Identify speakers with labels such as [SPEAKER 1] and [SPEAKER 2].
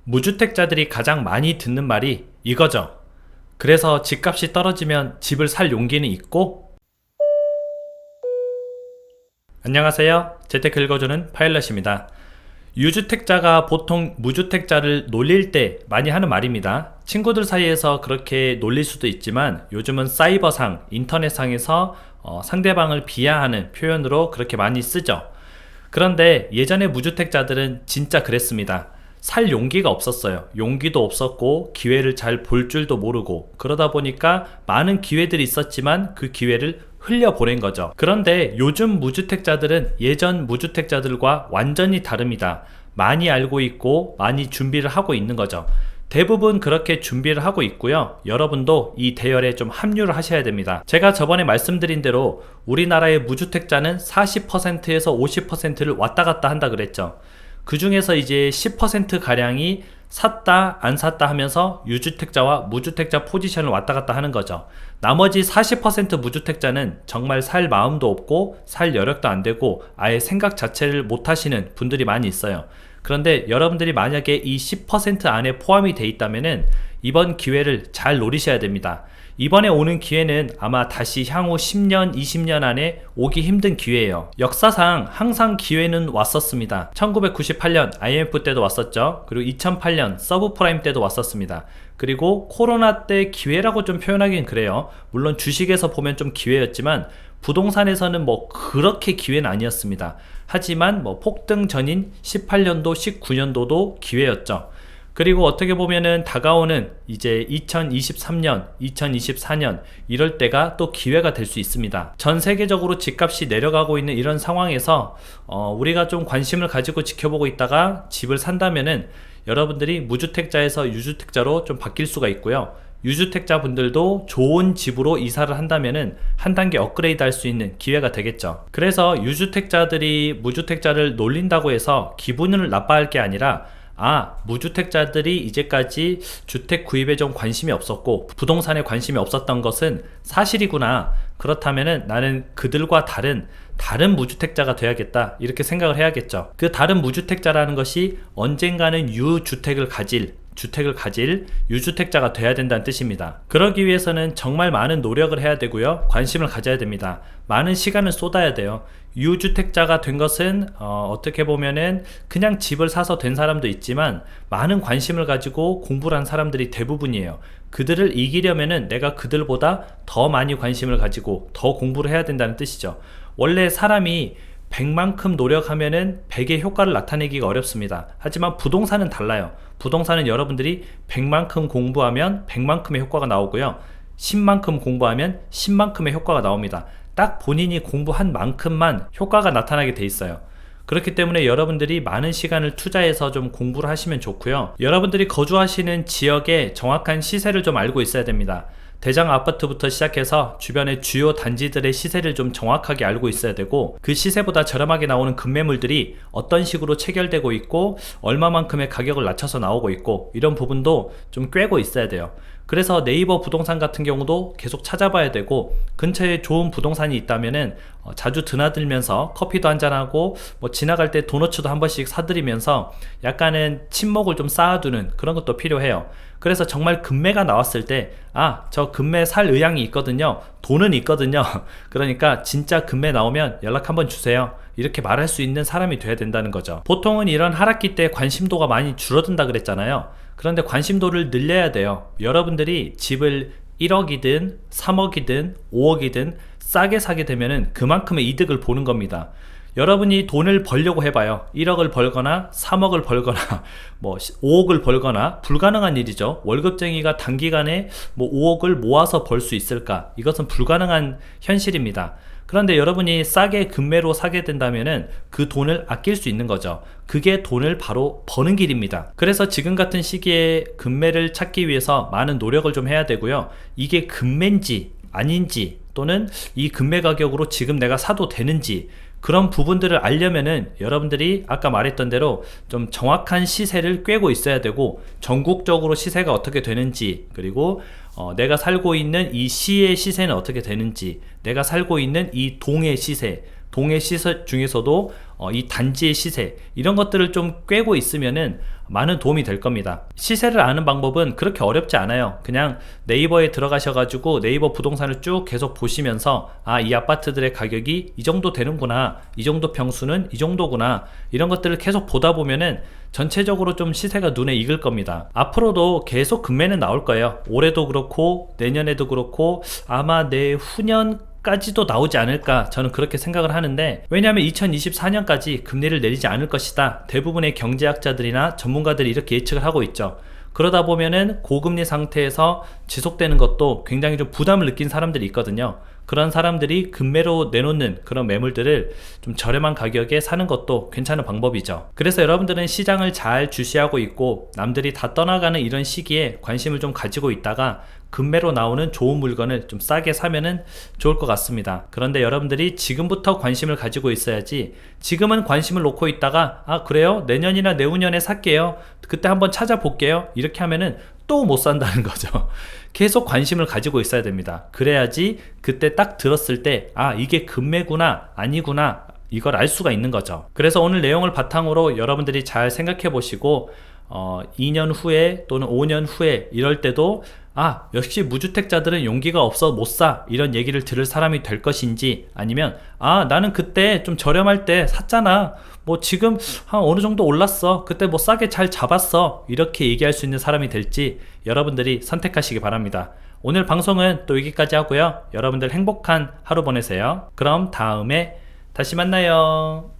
[SPEAKER 1] 무주택자들이 가장 많이 듣는 말이 이거죠. 그래서 집값이 떨어지면 집을 살 용기는 있고? 안녕하세요. 재테크 읽어주는 파일럿입니다. 유주택자가 보통 무주택자를 놀릴 때 많이 하는 말입니다. 친구들 사이에서 그렇게 놀릴 수도 있지만 요즘은 사이버상, 인터넷상에서 상대방을 비하하는 표현으로 그렇게 많이 쓰죠. 그런데 예전에 무주택자들은 진짜 그랬습니다. 살 용기가 없었어요. 용기도 없었고 기회를 잘 볼 줄도 모르고, 그러다 보니까 많은 기회들이 있었지만 그 기회를 흘려보낸 거죠. 그런데 요즘 무주택자들은 예전 무주택자들과 완전히 다릅니다. 많이 알고 있고 많이 준비를 하고 있는 거죠. 대부분 그렇게 준비를 하고 있고요. 여러분도 이 대열에 좀 합류를 하셔야 됩니다. 제가 저번에 말씀드린 대로 우리나라의 무주택자는 40%에서 50%를 왔다 갔다 한다 그랬죠. 그 중에서 이제 10% 가량이 샀다 안 샀다 하면서 유주택자와 무주택자 포지션을 왔다 갔다 하는 거죠. 나머지 40% 무주택자는 정말 살 마음도 없고 살 여력도 안 되고 아예 생각 자체를 못 하시는 분들이 많이 있어요. 그런데 여러분들이 만약에 이 10% 안에 포함이 돼 있다면은 이번 기회를 잘 노리셔야 됩니다. 이번에 오는 기회는 아마 다시 향후 10년, 20년 안에 오기 힘든 기회예요. 역사상 항상 기회는 왔었습니다. 1998년 IMF 때도 왔었죠. 그리고 2008년 서브프라임 때도 왔었습니다. 그리고 코로나 때 기회라고 좀 표현하긴 그래요. 물론 주식에서 보면 좀 기회였지만 부동산에서는 뭐 그렇게 기회는 아니었습니다. 하지만 뭐 폭등 전인 18년도, 19년도도 기회였죠. 그리고 어떻게 보면은 다가오는 이제 2023년, 2024년 이럴 때가 또 기회가 될 수 있습니다. 전 세계적으로 집값이 내려가고 있는 이런 상황에서 우리가 좀 관심을 가지고 지켜보고 있다가 집을 산다면은 여러분들이 무주택자에서 유주택자로 좀 바뀔 수가 있고요. 유주택자 분들도 좋은 집으로 이사를 한다면은 한 단계 업그레이드 할 수 있는 기회가 되겠죠. 그래서 유주택자들이 무주택자를 놀린다고 해서 기분을 나빠할 게 아니라, 무주택자들이 이제까지 주택 구입에 좀 관심이 없었고 부동산에 관심이 없었던 것은 사실이구나. 그렇다면은 나는 그들과 다른 무주택자가 돼야겠다, 이렇게 생각을 해야겠죠. 그 다른 무주택자라는 것이 언젠가는 주택을 가질 유주택자가 돼야 된다는 뜻입니다. 그러기 위해서는 정말 많은 노력을 해야 되고요. 관심을 가져야 됩니다. 많은 시간을 쏟아야 돼요. 유주택자가 된 것은 어떻게 보면은 그냥 집을 사서 된 사람도 있지만 많은 관심을 가지고 공부를 한 사람들이 대부분이에요. 그들을 이기려면은 내가 그들보다 더 많이 관심을 가지고 더 공부를 해야 된다는 뜻이죠. 원래 사람이 100만큼 노력하면은 100의 효과를 나타내기가 어렵습니다. 하지만 부동산은 달라요. 부동산은 여러분들이 100만큼 공부하면 100만큼의 효과가 나오고요. 10만큼 공부하면 10만큼의 효과가 나옵니다. 딱 본인이 공부한 만큼만 효과가 나타나게 돼 있어요. 그렇기 때문에 여러분들이 많은 시간을 투자해서 좀 공부를 하시면 좋고요. 여러분들이 거주하시는 지역의 정확한 시세를 좀 알고 있어야 됩니다. 대장 아파트부터 시작해서 주변의 주요 단지들의 시세를 좀 정확하게 알고 있어야 되고, 그 시세보다 저렴하게 나오는 급매물들이 어떤 식으로 체결되고 있고 얼마만큼의 가격을 낮춰서 나오고 있고, 이런 부분도 좀 꿰고 있어야 돼요. 그래서 네이버 부동산 같은 경우도 계속 찾아봐야 되고, 근처에 좋은 부동산이 있다면은 자주 드나들면서 커피도 한잔하고 지나갈 때 도너츠도 한 번씩 사드리면서 약간은 친목을 좀 쌓아두는 그런 것도 필요해요. 그래서 정말 급매가 나왔을 때 저 급매 살 의향이 있거든요, 돈은 있거든요, 그러니까 진짜 급매 나오면 연락 한번 주세요, 이렇게 말할 수 있는 사람이 돼야 된다는 거죠. 보통은 이런 하락기 때 관심도가 많이 줄어든다 그랬잖아요. 그런데 관심도를 늘려야 돼요. 여러분들이 집을 1억이든 3억이든 5억이든 싸게 사게 되면은 그만큼의 이득을 보는 겁니다. 여러분이 돈을 벌려고 해봐요. 1억을 벌거나 3억을 벌거나 5억을 벌거나 불가능한 일이죠. 월급쟁이가 단기간에 5억을 모아서 벌 수 있을까? 이것은 불가능한 현실입니다. 그런데 여러분이 싸게 급매로 사게 된다면은 그 돈을 아낄 수 있는 거죠. 그게 돈을 바로 버는 길입니다. 그래서 지금 같은 시기에 급매를 찾기 위해서 많은 노력을 좀 해야 되고요. 이게 급매인지 아닌지, 또는 이 급매 가격으로 지금 내가 사도 되는지, 그런 부분들을 알려면은 여러분들이 아까 말했던 대로 좀 정확한 시세를 꿰고 있어야 되고, 전국적으로 시세가 어떻게 되는지, 그리고 내가 살고 있는 이 시의 시세는 어떻게 되는지, 내가 살고 있는 이 동의 시세, 동해 시세 중에서도 이 단지의 시세 이런 것들을 좀 꿰고 있으면은 많은 도움이 될 겁니다. 시세를 아는 방법은 그렇게 어렵지 않아요. 그냥 네이버에 들어가셔가지고 네이버 부동산을 쭉 계속 보시면서 아, 이 아파트들의 가격이 이 정도 되는구나, 이 정도 평수는 이 정도구나, 이런 것들을 계속 보다 보면은 전체적으로 좀 시세가 눈에 익을 겁니다. 앞으로도 계속 급매는 나올 거예요. 올해도 그렇고 내년에도 그렇고 아마 내후년 까지도 나오지 않을까, 저는 그렇게 생각을 하는데, 왜냐하면 2024년까지 금리를 내리지 않을 것이다, 대부분의 경제학자들이나 전문가들이 이렇게 예측을 하고 있죠. 그러다 보면은 고금리 상태에서 지속되는 것도 굉장히 좀 부담을 느낀 사람들이 있거든요. 그런 사람들이 급매로 내놓는 그런 매물들을 좀 저렴한 가격에 사는 것도 괜찮은 방법이죠. 그래서 여러분들은 시장을 잘 주시하고 있고 남들이 다 떠나가는 이런 시기에 관심을 좀 가지고 있다가 급매로 나오는 좋은 물건을 좀 싸게 사면은 좋을 것 같습니다. 그런데 여러분들이 지금부터 관심을 가지고 있어야지, 지금은 관심을 놓고 있다가 아, 그래요? 내년이나 내후년에 살게요, 그때 한번 찾아볼게요, 이렇게 하면은 또 못 산다는 거죠. 계속 관심을 가지고 있어야 됩니다. 그래야지 그때 딱 들었을 때 아, 이게 급매구나 아니구나 이걸 알 수가 있는 거죠. 그래서 오늘 내용을 바탕으로 여러분들이 잘 생각해 보시고 2년 후에 또는 5년 후에 이럴 때도 아, 역시 무주택자들은 용기가 없어 못 사, 이런 얘기를 들을 사람이 될 것인지, 아니면 아, 나는 그때 좀 저렴할 때 샀잖아, 뭐 지금 한 어느 정도 올랐어, 그때 뭐 싸게 잘 잡았어, 이렇게 얘기할 수 있는 사람이 될지 여러분들이 선택하시기 바랍니다. 오늘 방송은 또 여기까지 하고요. 여러분들 행복한 하루 보내세요. 그럼 다음에 다시 만나요.